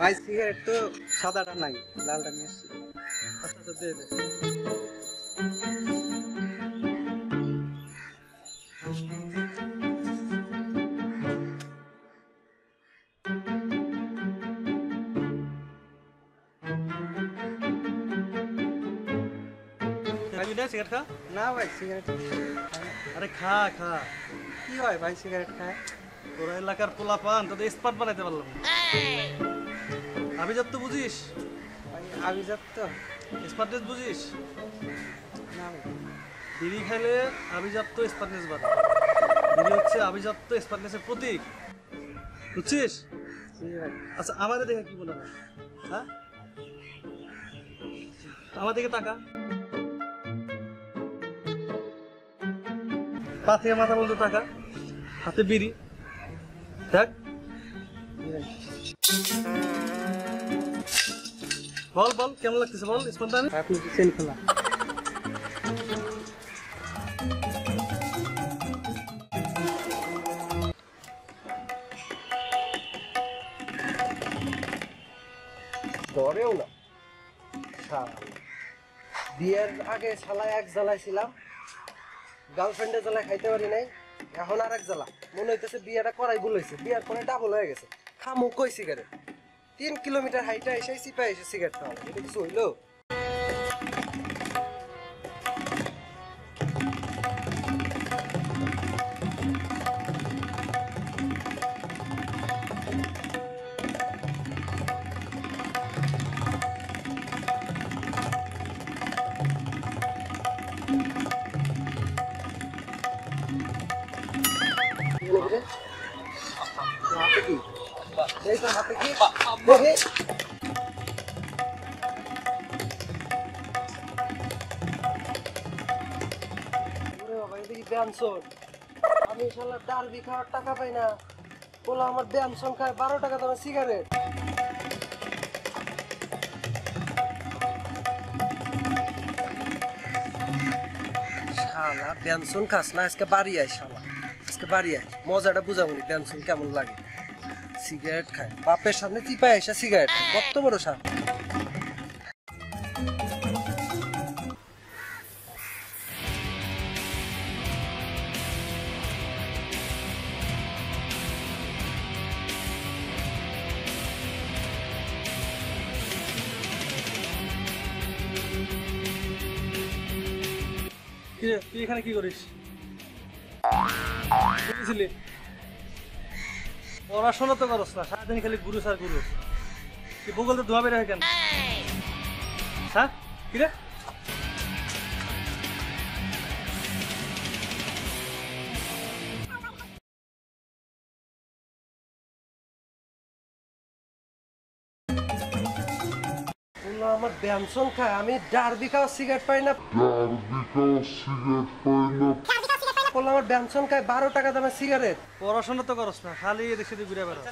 ভাই সিগারেট তো সাদাটা নাই, লালটা নিয়ে এসছি। আচ্ছা আচ্ছা দে দে। তুই না সিগারেট খা? না ভাই সিগারেট আরে খা খা। কি হয় ভাই সিগারেট খায়? তোর এলাকার পোলা পান তোদের স্পট বানাইতে পারলাম না। আভিজাত তো বুঝিস? ভাই আভিজাত তো স্মার্টনেস বুঝিস? না ভাই। বিড়ি খাইলে আভিজাত্য স্মার্টনেস বাড়ে। বিড়ি হচ্ছে আভিজাত্য স্মার্টনেসের প্রতীক, বুঝছিস? জি ভাই। আচ্ছা আমাদের দেখে কি মনে হয়? হ্যাঁ, আমার দিকে তাকা। পা থেকে মাথা বলতে তাকা, হাতে বিড়ি দেখ। জি ভাই। বল বল কেমন লাগতেছে বল স্পন্দানি। আপনি কি সেল খোলা? ধরেও না। বিয়ের আগে শালায় এক জ্বালাইছিলাম, গার্লফ্রেন্ডের জ্বালায় খাইতে পারি নাই, এখন আর এক জ্বালা। মনে হইতেছে বিয়েটা করাই ভুল হয়েছে, বিয়ের পরে ডাবল হয়ে গেছে। খামো কই সিগারেট? 3 কিলোমিটার হাইটা এসে চিপা এসে সিগারেট খাওয়া, এটা কিছু হইলো? হাতে কি? এই তো হাতে কি? দেখি। ওরে বাবা, এটা কি ব্যঞ্জন? আমি শালা ডারবি খাওয়ার টাকা পাই না, বলো আমার ব্যঞ্জন খায় 12 টাকা দামের সিগারেট। শালা ব্যঞ্জন খাস না, আজকে বাড়ি আয় শালা, আজকে বাড়ি আয়, মজাটা বুঝাবনি ব্যঞ্জন কেমন লাগে। সিগারেট খায়, বাপের সামনে চিপায় এসে সিগারেট খায়, কত বড় সাপ। কি রে, তুই এখানে কি করিস? ছিলি পড়াশোনা তো করস না, সারাদিন খালি গুরুস আর গুরুস। তুই ভূগোল তো ধোয়া বের হয় কেন? হ্যাঁ কি রে? বললো আমার ব্যঞ্জন খায়, আমি ডারবি খাওয়া সিগারেট পাই না। বললো আমার ব্যঞ্জন খায় 12 টাকা দামের সিগারেট। পড়াশোনা তো করস না, খালি এদিক সেদিক ঘুরে বেড়াস।